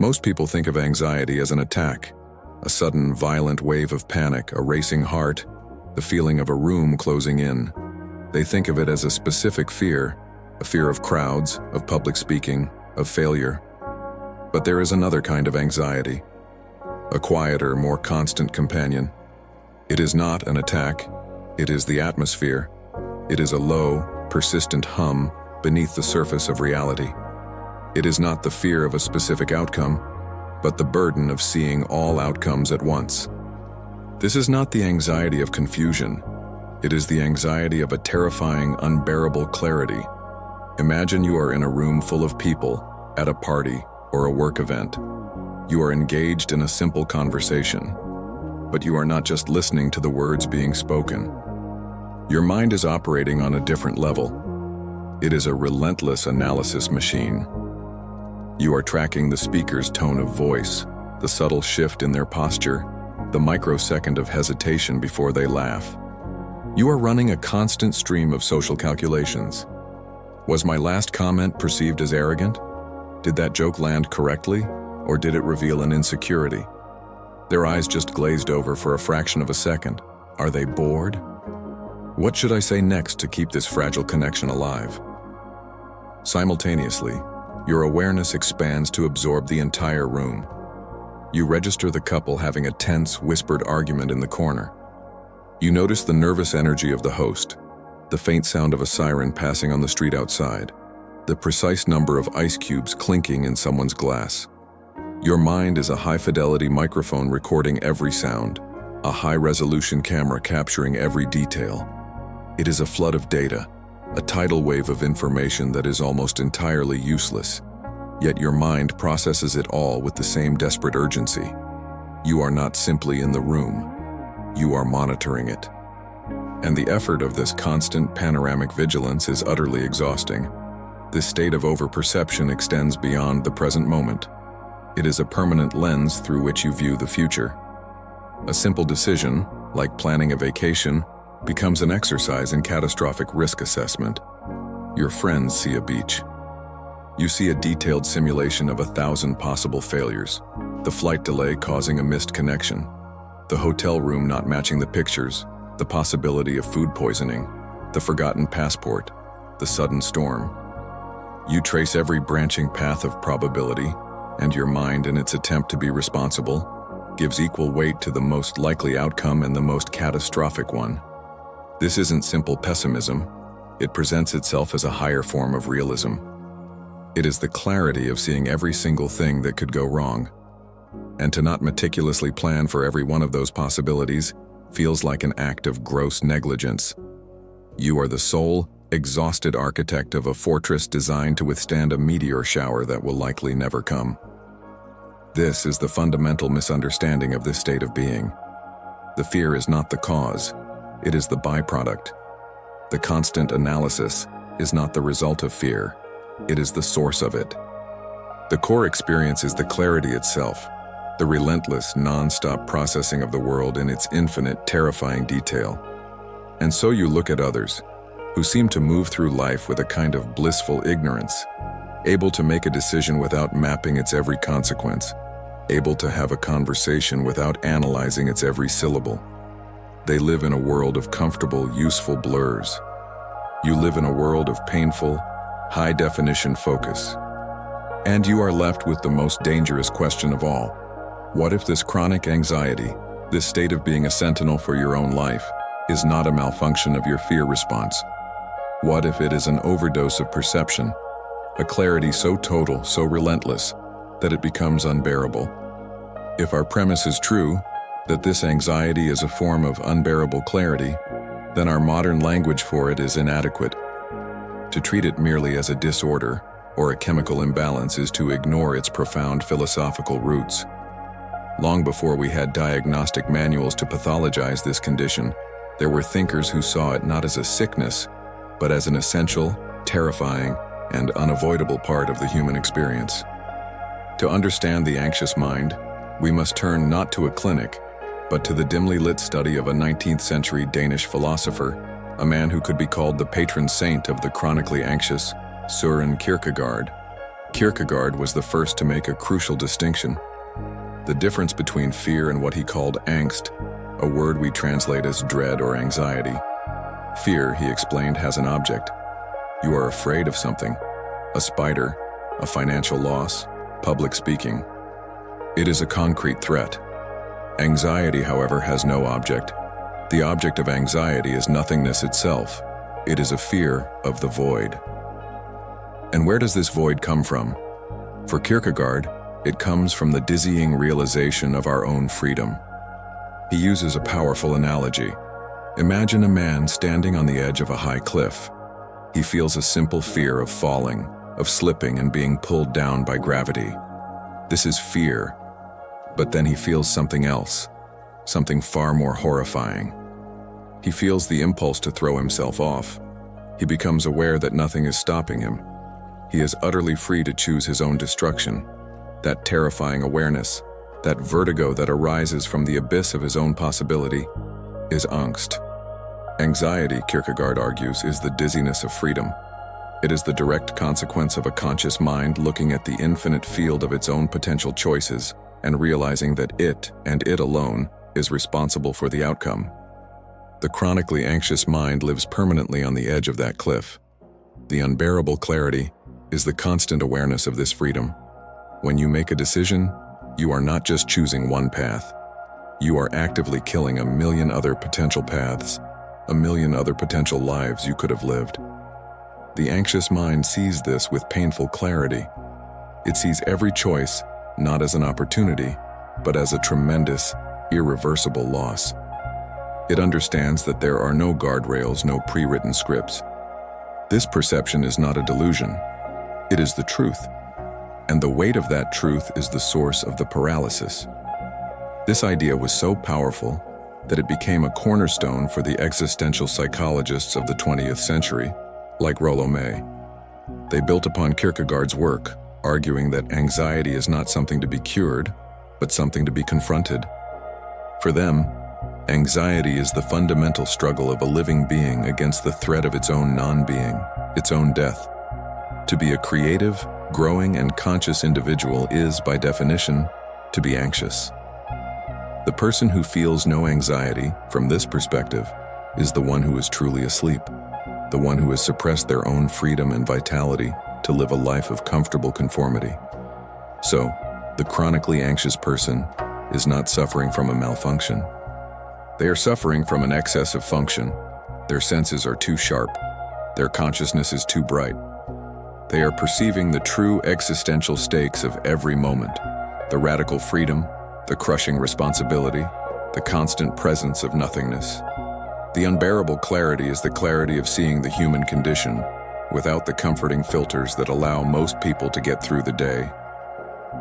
Most people think of anxiety as an attack, a sudden violent wave of panic, a racing heart, the feeling of a room closing in. They think of it as a specific fear, a fear of crowds, of public speaking, of failure. But there is another kind of anxiety, a quieter, more constant companion. It is not an attack, it is the atmosphere. It is a low, persistent hum beneath the surface of reality. It is not the fear of a specific outcome, but the burden of seeing all outcomes at once. This is not the anxiety of confusion. It is the anxiety of a terrifying, unbearable clarity. Imagine you are in a room full of people, at a party or a work event. You are engaged in a simple conversation, but you are not just listening to the words being spoken. Your mind is operating on a different level. It is a relentless analysis machine. You are tracking the speaker's tone of voice, the subtle shift in their posture, the microsecond of hesitation before they laugh. You are running a constant stream of social calculations. Was my last comment perceived as arrogant? Did that joke land correctly, or did it reveal an insecurity? Their eyes just glazed over for a fraction of a second. Are they bored? What should I say next to keep this fragile connection alive? Simultaneously, your awareness expands to absorb the entire room. You register the couple having a tense, whispered argument in the corner. You notice the nervous energy of the host, the faint sound of a siren passing on the street outside, the precise number of ice cubes clinking in someone's glass. Your mind is a high-fidelity microphone recording every sound, a high-resolution camera capturing every detail. It is a flood of data, a tidal wave of information that is almost entirely useless. Yet your mind processes it all with the same desperate urgency. You are not simply in the room. You are monitoring it. And the effort of this constant panoramic vigilance is utterly exhausting. This state of overperception extends beyond the present moment. It is a permanent lens through which you view the future. A simple decision, like planning a vacation, becomes an exercise in catastrophic risk assessment. Your friends see a beach. You see a detailed simulation of 1,000 possible failures, the flight delay causing a missed connection, the hotel room not matching the pictures, the possibility of food poisoning, the forgotten passport, the sudden storm. You trace every branching path of probability, and your mind, in its attempt to be responsible, gives equal weight to the most likely outcome and the most catastrophic one. This isn't simple pessimism. It presents itself as a higher form of realism. It is the clarity of seeing every single thing that could go wrong. And to not meticulously plan for every one of those possibilities feels like an act of gross negligence. You are the sole, exhausted architect of a fortress designed to withstand a meteor shower that will likely never come. This is the fundamental misunderstanding of this state of being. The fear is not the cause, it is the byproduct. The constant analysis is not the result of fear, it is the source of it. The core experience is the clarity itself, the relentless, non-stop processing of the world in its infinite, terrifying detail. And so you look at others, who seem to move through life with a kind of blissful ignorance, able to make a decision without mapping its every consequence, able to have a conversation without analyzing its every syllable. They live in a world of comfortable, useful blurs. You live in a world of painful, high-definition focus. And you are left with the most dangerous question of all. What if this chronic anxiety, this state of being a sentinel for your own life, is not a malfunction of your fear response? What if it is an overdose of perception, a clarity so total, so relentless, that it becomes unbearable? If our premise is true, that this anxiety is a form of unbearable clarity, then our modern language for it is inadequate. To treat it merely as a disorder or a chemical imbalance is to ignore its profound philosophical roots. Long before we had diagnostic manuals to pathologize this condition, there were thinkers who saw it not as a sickness, but as an essential, terrifying, and unavoidable part of the human experience. To understand the anxious mind, we must turn not to a clinic, but to the dimly lit study of a 19th century Danish philosopher, a man who could be called the patron saint of the chronically anxious, Søren Kierkegaard. Kierkegaard was the first to make a crucial distinction: the difference between fear and what he called angst, a word we translate as dread or anxiety. Fear, he explained, has an object. You are afraid of something: a spider, a financial loss, public speaking. It is a concrete threat. Anxiety, however, has no object. The object of anxiety is nothingness itself. It is a fear of the void. And where does this void come from? For Kierkegaard, it comes from the dizzying realization of our own freedom. He uses a powerful analogy. Imagine a man standing on the edge of a high cliff. He feels a simple fear of falling, of slipping and being pulled down by gravity. This is fear. But then he feels something else, something far more horrifying. He feels the impulse to throw himself off. He becomes aware that nothing is stopping him. He is utterly free to choose his own destruction. That terrifying awareness, that vertigo that arises from the abyss of his own possibility, is angst. Anxiety, Kierkegaard argues, is the dizziness of freedom. It is the direct consequence of a conscious mind looking at the infinite field of its own potential choices and realizing that it, and it alone, is responsible for the outcome. The chronically anxious mind lives permanently on the edge of that cliff. The unbearable clarity is the constant awareness of this freedom. When you make a decision, you are not just choosing one path. You are actively killing a million other potential paths, a million other potential lives you could have lived. The anxious mind sees this with painful clarity. It sees every choice not as an opportunity, but as a tremendous, irreversible loss. It understands that there are no guardrails, no pre-written scripts. This perception is not a delusion. It is the truth. And the weight of that truth is the source of the paralysis. This idea was so powerful that it became a cornerstone for the existential psychologists of the 20th century, like Rollo May. They built upon Kierkegaard's work, arguing that anxiety is not something to be cured, but something to be confronted. For them, anxiety is the fundamental struggle of a living being against the threat of its own non-being, its own death. To be a creative, growing, and conscious individual is, by definition, to be anxious. The person who feels no anxiety, from this perspective, is the one who is truly asleep, the one who has suppressed their own freedom and vitality to live a life of comfortable conformity. So, the chronically anxious person is not suffering from a malfunction. They are suffering from an excess of function. Their senses are too sharp. Their consciousness is too bright. They are perceiving the true existential stakes of every moment: the radical freedom, the crushing responsibility, the constant presence of nothingness. The unbearable clarity is the clarity of seeing the human condition without the comforting filters that allow most people to get through the day.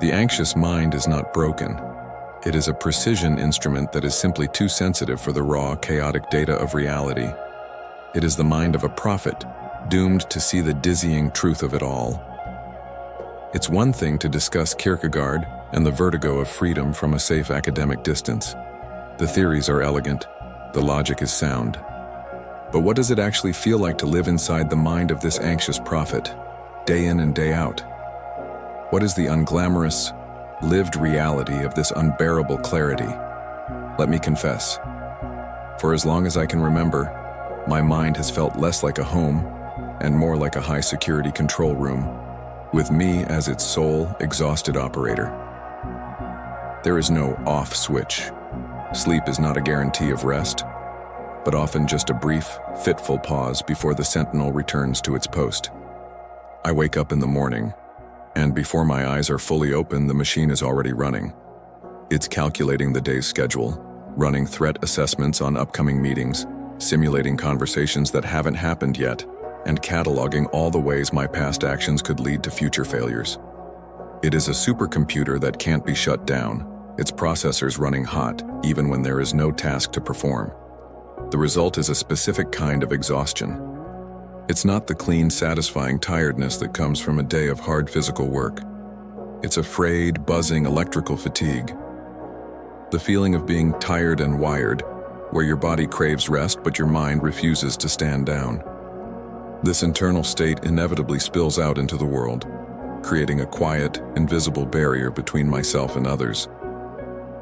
The anxious mind is not broken. It is a precision instrument that is simply too sensitive for the raw, chaotic data of reality. It is the mind of a prophet, doomed to see the dizzying truth of it all. It's one thing to discuss Kierkegaard and the vertigo of freedom from a safe academic distance. The theories are elegant, the logic is sound. But what does it actually feel like to live inside the mind of this anxious prophet, day in and day out? What is the unglamorous, lived reality of this unbearable clarity? Let me confess. For as long as I can remember, my mind has felt less like a home and more like a high-security control room, with me as its sole, exhausted operator. There is no off switch. Sleep is not a guarantee of rest, but often just a brief, fitful pause before the sentinel returns to its post. I wake up in the morning, and before my eyes are fully open, the machine is already running. It's calculating the day's schedule, running threat assessments on upcoming meetings, simulating conversations that haven't happened yet, and cataloging all the ways my past actions could lead to future failures. It is a supercomputer that can't be shut down, its processors running hot even when there is no task to perform. The result is a specific kind of exhaustion. It's not the clean, satisfying tiredness that comes from a day of hard physical work. It's a frayed, buzzing electrical fatigue. The feeling of being tired and wired, where your body craves rest but your mind refuses to stand down. This internal state inevitably spills out into the world, creating a quiet, invisible barrier between myself and others.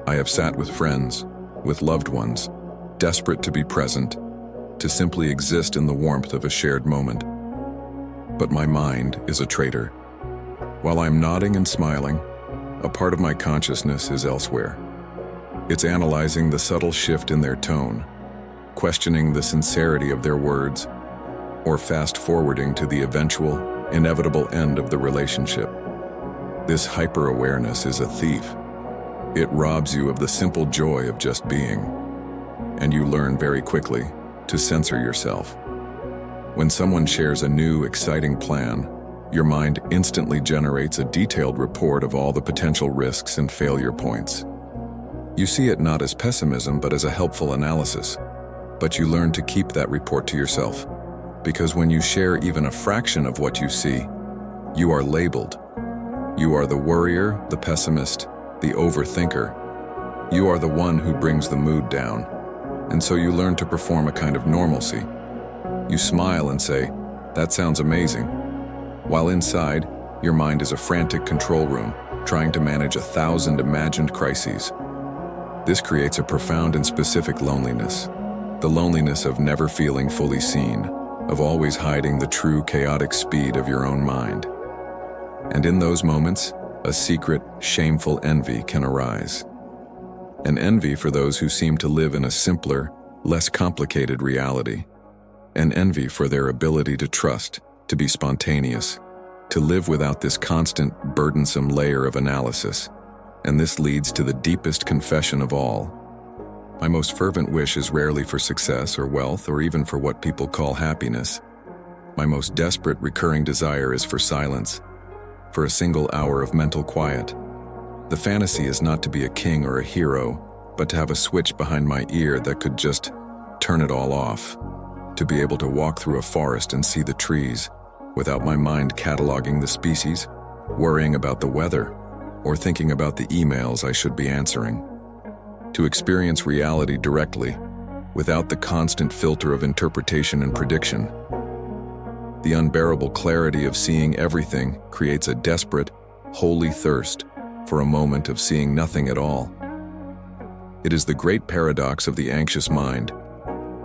I have sat with friends, with loved ones, desperate to be present, to simply exist in the warmth of a shared moment. But my mind is a traitor. While I'm nodding and smiling, a part of my consciousness is elsewhere. It's analyzing the subtle shift in their tone, questioning the sincerity of their words, or fast-forwarding to the eventual, inevitable end of the relationship. This hyper-awareness is a thief. It robs you of the simple joy of just being, and you learn very quickly to censor yourself. When someone shares a new, exciting plan, your mind instantly generates a detailed report of all the potential risks and failure points. You see it not as pessimism, but as a helpful analysis. But you learn to keep that report to yourself, because when you share even a fraction of what you see, you are labeled. You are the worrier, the pessimist, the overthinker. You are the one who brings the mood down, and so you learn to perform a kind of normalcy. You smile and say, "That sounds amazing," while inside, your mind is a frantic control room, trying to manage 1,000 imagined crises. This creates a profound and specific loneliness, the loneliness of never feeling fully seen, of always hiding the true chaotic speed of your own mind. And in those moments, a secret, shameful envy can arise. An envy for those who seem to live in a simpler, less complicated reality. An envy for their ability to trust, to be spontaneous, to live without this constant, burdensome layer of analysis. And this leads to the deepest confession of all. My most fervent wish is rarely for success or wealth or even for what people call happiness. My most desperate recurring desire is for silence, for a single hour of mental quiet. The fantasy is not to be a king or a hero, but to have a switch behind my ear that could just turn it all off. To be able to walk through a forest and see the trees, without my mind cataloging the species, worrying about the weather, or thinking about the emails I should be answering. To experience reality directly, without the constant filter of interpretation and prediction. The unbearable clarity of seeing everything creates a desperate, holy thirst for a moment of seeing nothing at all. It is the great paradox of the anxious mind.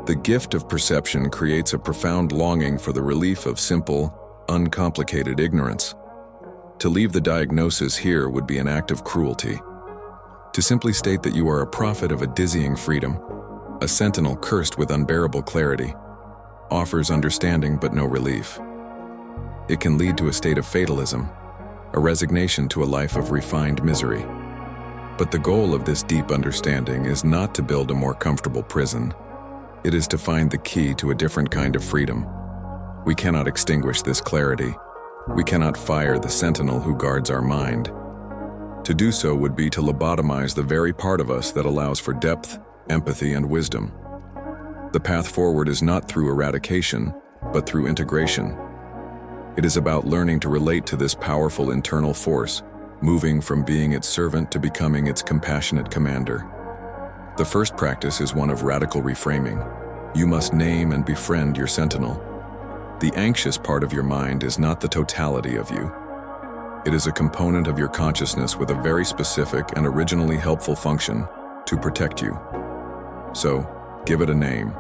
The gift of perception creates a profound longing for the relief of simple, uncomplicated ignorance. To leave the diagnosis here would be an act of cruelty. To simply state that you are a prophet of a dizzying freedom, a sentinel cursed with unbearable clarity, offers understanding but no relief. It can lead to a state of fatalism, a resignation to a life of refined misery. But the goal of this deep understanding is not to build a more comfortable prison. It is to find the key to a different kind of freedom. We cannot extinguish this clarity. We cannot fire the sentinel who guards our mind. To do so would be to lobotomize the very part of us that allows for depth, empathy, and wisdom. The path forward is not through eradication, but through integration. It is about learning to relate to this powerful internal force, moving from being its servant to becoming its compassionate commander. The first practice is one of radical reframing. You must name and befriend your sentinel. The anxious part of your mind is not the totality of you. It is a component of your consciousness with a very specific and originally helpful function to protect you. So, give it a name.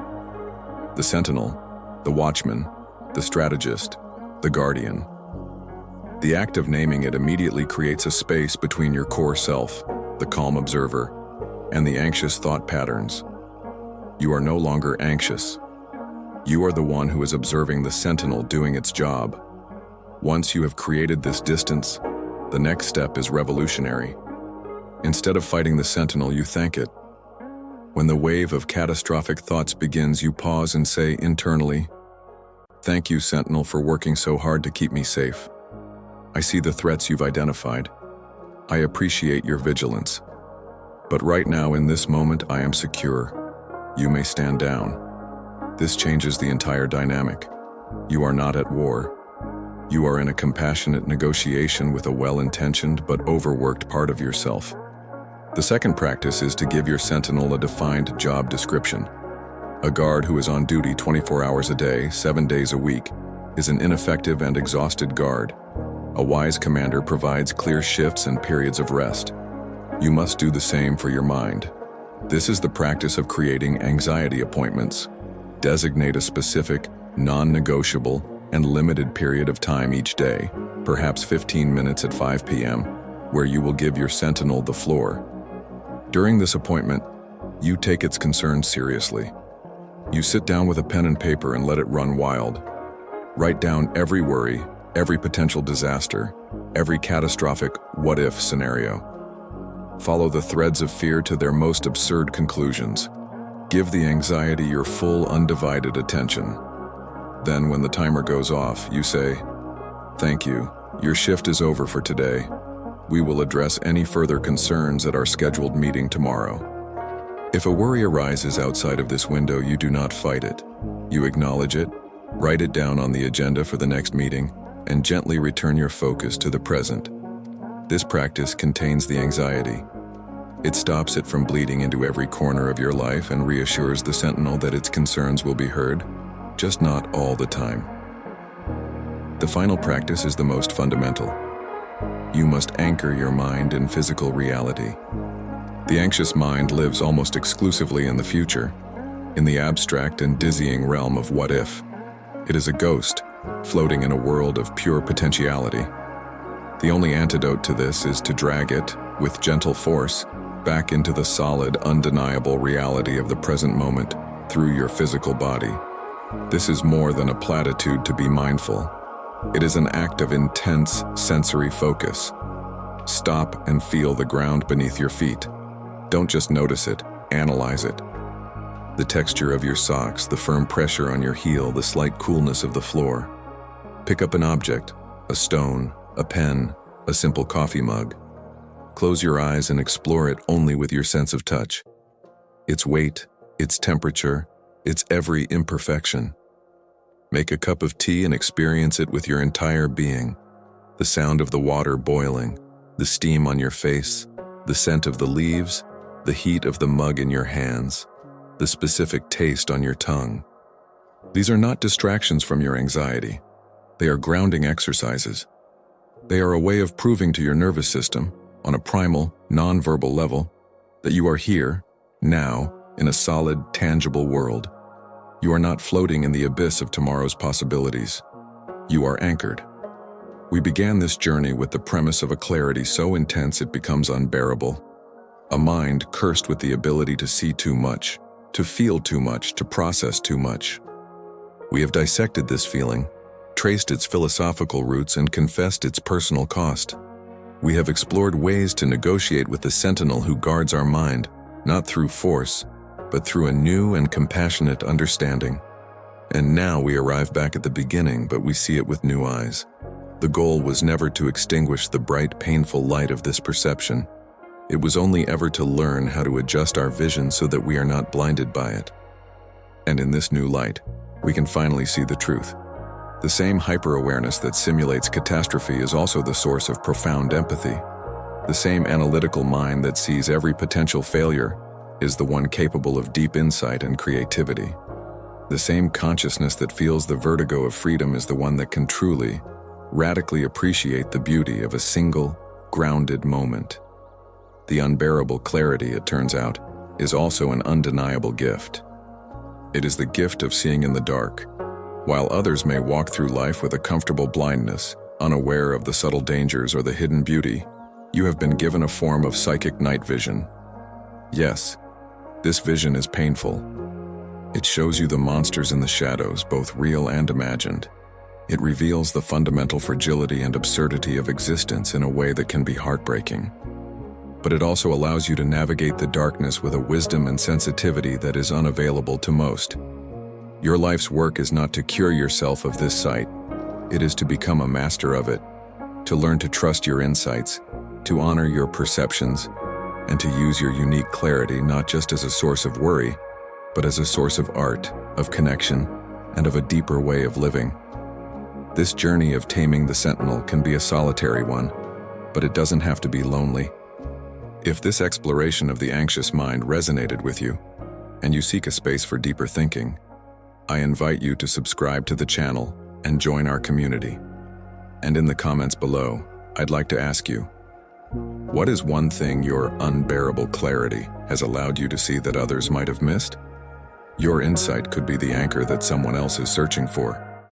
The sentinel, the watchman, the strategist, the guardian. The act of naming it immediately creates a space between your core self, the calm observer, and the anxious thought patterns. You are no longer anxious. You are the one who is observing the sentinel doing its job. Once you have created this distance, the next step is revolutionary. Instead of fighting the sentinel, you thank it. When the wave of catastrophic thoughts begins, you pause and say internally, "Thank you, Sentinel, for working so hard to keep me safe. I see the threats you've identified. I appreciate your vigilance. But right now, in this moment, I am secure. You may stand down." This changes the entire dynamic. You are not at war. You are in a compassionate negotiation with a well-intentioned but overworked part of yourself. The second practice is to give your sentinel a defined job description. A guard who is on duty 24 hours a day, 7 days a week, is an ineffective and exhausted guard. A wise commander provides clear shifts and periods of rest. You must do the same for your mind. This is the practice of creating anxiety appointments. Designate a specific, non-negotiable, and limited period of time each day, perhaps 15 minutes at 5 p.m., where you will give your sentinel the floor. During this appointment, you take its concerns seriously. You sit down with a pen and paper and let it run wild. Write down every worry, every potential disaster, every catastrophic what-if scenario. Follow the threads of fear to their most absurd conclusions. Give the anxiety your full, undivided attention. Then, when the timer goes off, you say, "Thank you. Your shift is over for today. We will address any further concerns at our scheduled meeting tomorrow." If a worry arises outside of this window, you do not fight it. You acknowledge it, write it down on the agenda for the next meeting, and gently return your focus to the present. This practice contains the anxiety. It stops it from bleeding into every corner of your life and reassures the sentinel that its concerns will be heard, just not all the time. The final practice is the most fundamental. You must anchor your mind in physical reality. The anxious mind lives almost exclusively in the future, in the abstract and dizzying realm of what if. It is a ghost, floating in a world of pure potentiality. The only antidote to this is to drag it, with gentle force, back into the solid, undeniable reality of the present moment through your physical body. This is more than a platitude to be mindful. It is an act of intense sensory focus. Stop and feel the ground beneath your feet. Don't just notice it, analyze it. The texture of your socks, the firm pressure on your heel, the slight coolness of the floor. Pick up an object, a stone, a pen, a simple coffee mug. Close your eyes and explore it only with your sense of touch. Its weight, its temperature, its every imperfection. Make a cup of tea and experience it with your entire being. The sound of the water boiling, the steam on your face, the scent of the leaves, the heat of the mug in your hands, the specific taste on your tongue. These are not distractions from your anxiety. They are grounding exercises. They are a way of proving to your nervous system, on a primal, non-verbal level, that you are here, now, in a solid, tangible world. You are not floating in the abyss of tomorrow's possibilities. You are anchored. We began this journey with the premise of a clarity so intense it becomes unbearable. A mind cursed with the ability to see too much, to feel too much, to process too much. We have dissected this feeling, traced its philosophical roots, and confessed its personal cost. We have explored ways to negotiate with the sentinel who guards our mind, not through force, but through a new and compassionate understanding. And now we arrive back at the beginning, but we see it with new eyes. The goal was never to extinguish the bright, painful light of this perception. It was only ever to learn how to adjust our vision so that we are not blinded by it. And in this new light, we can finally see the truth. The same hyper-awareness that simulates catastrophe is also the source of profound empathy. The same analytical mind that sees every potential failure is the one capable of deep insight and creativity. The same consciousness that feels the vertigo of freedom is the one that can truly, radically appreciate the beauty of a single, grounded moment. The unbearable clarity, it turns out, is also an undeniable gift. It is the gift of seeing in the dark. While others may walk through life with a comfortable blindness, unaware of the subtle dangers or the hidden beauty, you have been given a form of psychic night vision. Yes, this vision is painful. It shows you the monsters in the shadows, both real and imagined. It reveals the fundamental fragility and absurdity of existence in a way that can be heartbreaking. But it also allows you to navigate the darkness with a wisdom and sensitivity that is unavailable to most. Your life's work is not to cure yourself of this sight. It is to become a master of it, to learn to trust your insights, to honor your perceptions, and to use your unique clarity not just as a source of worry, but as a source of art, of connection, and of a deeper way of living. This journey of taming the sentinel can be a solitary one, but it doesn't have to be lonely. If this exploration of the anxious mind resonated with you, and you seek a space for deeper thinking, I invite you to subscribe to the channel and join our community. And in the comments below, I'd like to ask you, what is one thing your unbearable clarity has allowed you to see that others might have missed? Your insight could be the anchor that someone else is searching for.